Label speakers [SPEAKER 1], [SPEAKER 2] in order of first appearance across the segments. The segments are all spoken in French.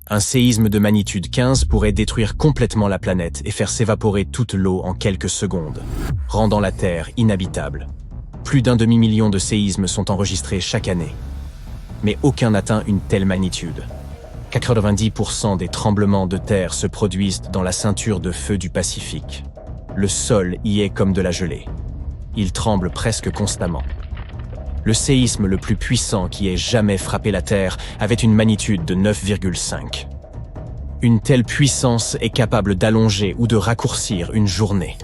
[SPEAKER 1] Un séisme de magnitude 15 pourrait détruire complètement la planète et faire s'évaporer toute l'eau en quelques secondes, rendant la Terre inhabitable. Plus d'un demi-million de séismes sont enregistrés chaque année. Mais aucun n'atteint une telle magnitude. 90% des tremblements de terre se produisent dans la ceinture de feu du Pacifique. Le sol y est comme de la gelée. Il tremble presque constamment. Le séisme le plus puissant qui ait jamais frappé la Terre avait une magnitude de 9,5. Une telle puissance est capable d'allonger ou de raccourcir une journée.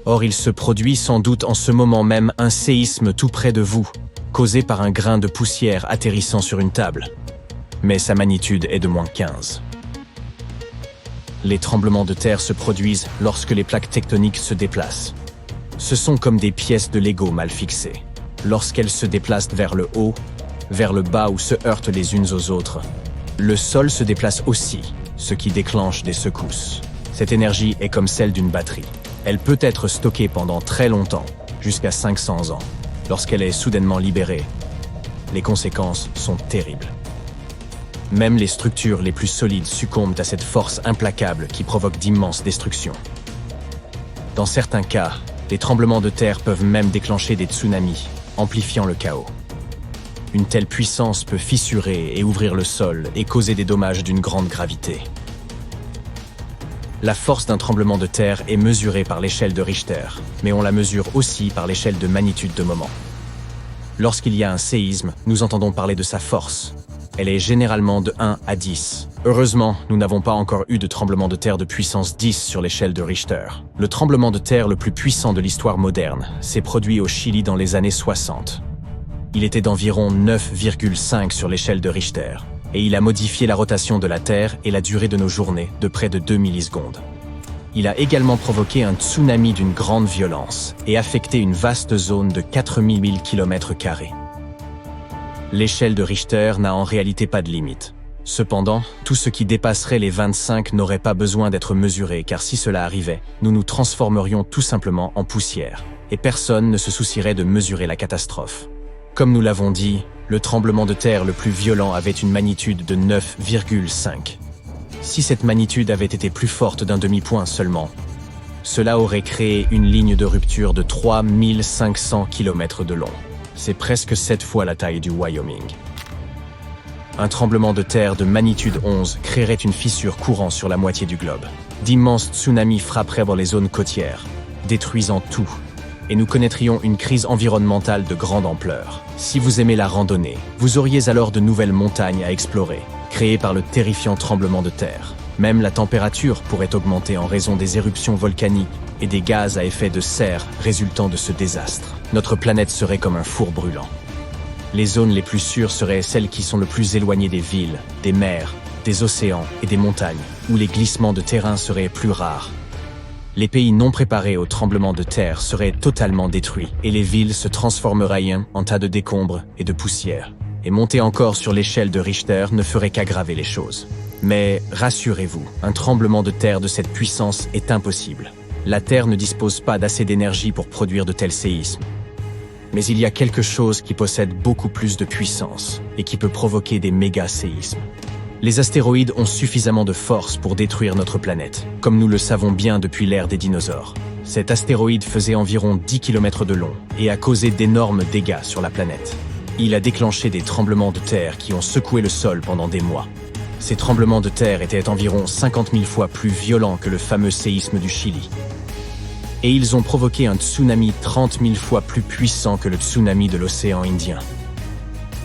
[SPEAKER 1] Or, il se produit sans doute en ce moment même un séisme tout près de vous, causé par un grain de poussière atterrissant sur une table. Mais sa magnitude est de moins 15. Les tremblements de terre se produisent lorsque les plaques tectoniques se déplacent. Ce sont comme des pièces de Lego mal fixées. Lorsqu'elles se déplacent vers le haut, vers le bas ou se heurtent les unes aux autres, le sol se déplace aussi, ce qui déclenche des secousses. Cette énergie est comme celle d'une batterie. Elle peut être stockée pendant très longtemps, jusqu'à 500 ans. Lorsqu'elle est soudainement libérée, les conséquences sont terribles. Même les structures les plus solides succombent à cette force implacable qui provoque d'immenses destructions. Dans certains cas, les tremblements de terre peuvent même déclencher des tsunamis, amplifiant le chaos. Une telle puissance peut fissurer et ouvrir le sol et causer des dommages d'une grande gravité. La force d'un tremblement de terre est mesurée par l'échelle de Richter, mais on la mesure aussi par l'échelle de magnitude de moment. Lorsqu'il y a un séisme, nous entendons parler de sa force. Elle est généralement de 1 à 10. Heureusement, nous n'avons pas encore eu de tremblement de terre de puissance 10 sur l'échelle de Richter. Le tremblement de terre le plus puissant de l'histoire moderne s'est produit au Chili dans les années 60. Il était d'environ 9,5 sur l'échelle de Richter, et il a modifié la rotation de la Terre et la durée de nos journées de près de 2 millisecondes. Il a également provoqué un tsunami d'une grande violence et affecté une vaste zone de 4000 km². L'échelle de Richter n'a en réalité pas de limite. Cependant, tout ce qui dépasserait les 25 n'aurait pas besoin d'être mesuré car si cela arrivait, nous nous transformerions tout simplement en poussière, et personne ne se soucierait de mesurer la catastrophe. Comme nous l'avons dit, le tremblement de terre le plus violent avait une magnitude de 9,5. Si cette magnitude avait été plus forte d'un demi-point seulement, cela aurait créé une ligne de rupture de 3500 km de long. C'est presque 7 fois la taille du Wyoming. Un tremblement de terre de magnitude 11 créerait une fissure courant sur la moitié du globe. D'immenses tsunamis frapperaient dans les zones côtières, détruisant tout, et nous connaîtrions une crise environnementale de grande ampleur. Si vous aimez la randonnée, vous auriez alors de nouvelles montagnes à explorer, créées par le terrifiant tremblement de terre. Même la température pourrait augmenter en raison des éruptions volcaniques et des gaz à effet de serre résultant de ce désastre. Notre planète serait comme un four brûlant. Les zones les plus sûres seraient celles qui sont le plus éloignées des villes, des mers, des océans et des montagnes, où les glissements de terrain seraient plus rares. Les pays non préparés aux tremblements de terre seraient totalement détruits et les villes se transformeraient en tas de décombres et de poussière. Et monter encore sur l'échelle de Richter ne ferait qu'aggraver les choses. Mais rassurez-vous, un tremblement de terre de cette puissance est impossible. La Terre ne dispose pas d'assez d'énergie pour produire de tels séismes. Mais il y a quelque chose qui possède beaucoup plus de puissance et qui peut provoquer des méga-séismes. Les astéroïdes ont suffisamment de force pour détruire notre planète, comme nous le savons bien depuis l'ère des dinosaures. Cet astéroïde faisait environ 10 km de long et a causé d'énormes dégâts sur la planète. Il a déclenché des tremblements de terre qui ont secoué le sol pendant des mois. Ces tremblements de terre étaient environ 50 000 fois plus violents que le fameux séisme du Chili. Et ils ont provoqué un tsunami 30 000 fois plus puissant que le tsunami de l'océan Indien.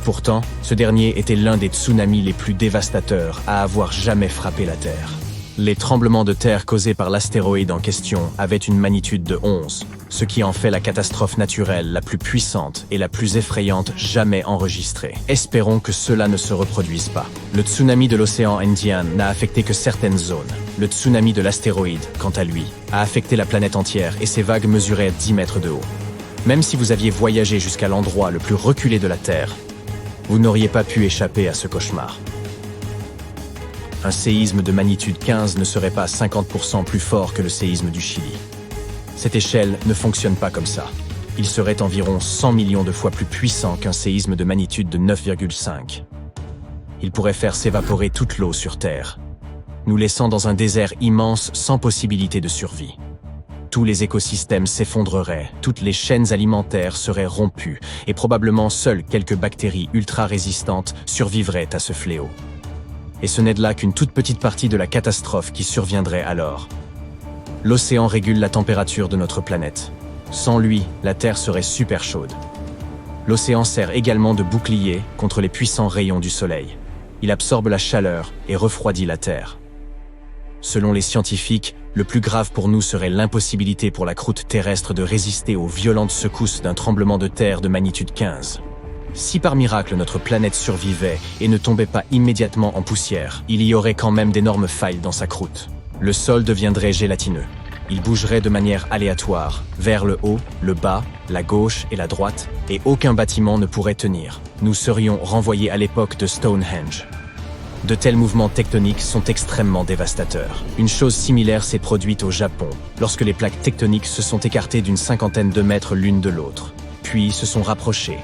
[SPEAKER 1] Pourtant, ce dernier était l'un des tsunamis les plus dévastateurs à avoir jamais frappé la Terre. Les tremblements de terre causés par l'astéroïde en question avaient une magnitude de 11, ce qui en fait la catastrophe naturelle la plus puissante et la plus effrayante jamais enregistrée. Espérons que cela ne se reproduise pas. Le tsunami de l'océan Indien n'a affecté que certaines zones. Le tsunami de l'astéroïde, quant à lui, a affecté la planète entière et ses vagues mesuraient 10 mètres de haut. Même si vous aviez voyagé jusqu'à l'endroit le plus reculé de la Terre, vous n'auriez pas pu échapper à ce cauchemar. Un séisme de magnitude 15 ne serait pas 50% plus fort que le séisme du Chili. Cette échelle ne fonctionne pas comme ça. Il serait environ 100 millions de fois plus puissant qu'un séisme de magnitude de 9,5. Il pourrait faire s'évaporer toute l'eau sur Terre, nous laissant dans un désert immense sans possibilité de survie. Tous les écosystèmes s'effondreraient, toutes les chaînes alimentaires seraient rompues, et probablement seules quelques bactéries ultra-résistantes survivraient à ce fléau. Et ce n'est de là qu'une toute petite partie de la catastrophe qui surviendrait alors. L'océan régule la température de notre planète. Sans lui, la Terre serait super chaude. L'océan sert également de bouclier contre les puissants rayons du soleil. Il absorbe la chaleur et refroidit la Terre. Selon les scientifiques, le plus grave pour nous serait l'impossibilité pour la croûte terrestre de résister aux violentes secousses d'un tremblement de terre de magnitude 15. Si par miracle notre planète survivait et ne tombait pas immédiatement en poussière, il y aurait quand même d'énormes failles dans sa croûte. Le sol deviendrait gélatineux. Il bougerait de manière aléatoire, vers le haut, le bas, la gauche et la droite, et aucun bâtiment ne pourrait tenir. Nous serions renvoyés à l'époque de Stonehenge. De tels mouvements tectoniques sont extrêmement dévastateurs. Une chose similaire s'est produite au Japon, lorsque les plaques tectoniques se sont écartées d'une 50aine de mètres l'une de l'autre, puis se sont rapprochées,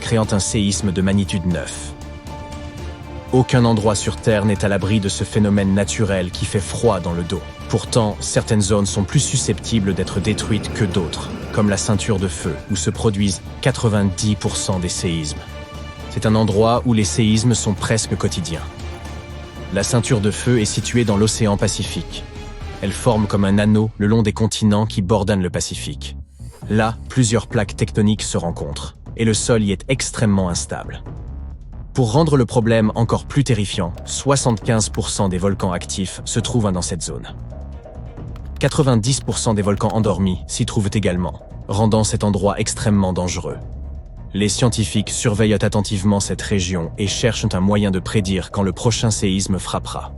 [SPEAKER 1] créant un séisme de magnitude 9. Aucun endroit sur Terre n'est à l'abri de ce phénomène naturel qui fait froid dans le dos. Pourtant, certaines zones sont plus susceptibles d'être détruites que d'autres, comme la ceinture de feu, où se produisent 90% des séismes. C'est un endroit où les séismes sont presque quotidiens. La ceinture de feu est située dans l'océan Pacifique. Elle forme comme un anneau le long des continents qui bordonnent le Pacifique. Là, plusieurs plaques tectoniques se rencontrent, et le sol y est extrêmement instable. Pour rendre le problème encore plus terrifiant, 75% des volcans actifs se trouvent dans cette zone. 90% des volcans endormis s'y trouvent également, rendant cet endroit extrêmement dangereux. Les scientifiques surveillent attentivement cette région et cherchent un moyen de prédire quand le prochain séisme frappera.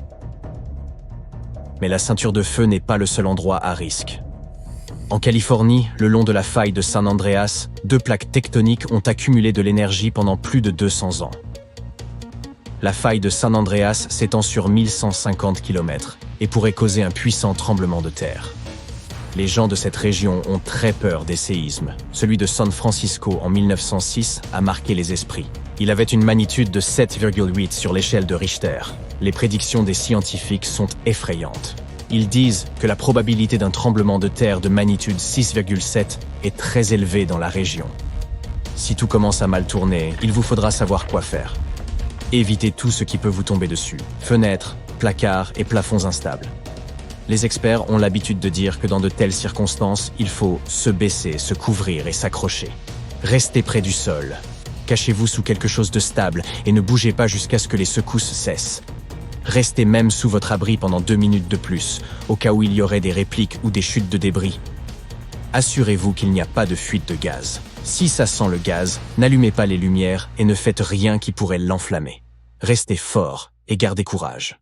[SPEAKER 1] Mais la ceinture de feu n'est pas le seul endroit à risque. En Californie, le long de la faille de San Andreas, 2 plaques tectoniques ont accumulé de l'énergie pendant plus de 200 ans. La faille de San Andreas s'étend sur 1150 km et pourrait causer un puissant tremblement de terre. Les gens de cette région ont très peur des séismes. Celui de San Francisco en 1906 a marqué les esprits. Il avait une magnitude de 7,8 sur l'échelle de Richter. Les prédictions des scientifiques sont effrayantes. Ils disent que la probabilité d'un tremblement de terre de magnitude 6,7 est très élevée dans la région. Si tout commence à mal tourner, il vous faudra savoir quoi faire. Évitez tout ce qui peut vous tomber dessus. Fenêtres, placards et plafonds instables. Les experts ont l'habitude de dire que dans de telles circonstances, il faut se baisser, se couvrir et s'accrocher. Restez près du sol. Cachez-vous sous quelque chose de stable et ne bougez pas jusqu'à ce que les secousses cessent. Restez même sous votre abri pendant 2 minutes de plus, au cas où il y aurait des répliques ou des chutes de débris. Assurez-vous qu'il n'y a pas de fuite de gaz. Si ça sent le gaz, n'allumez pas les lumières et ne faites rien qui pourrait l'enflammer. Restez fort et gardez courage.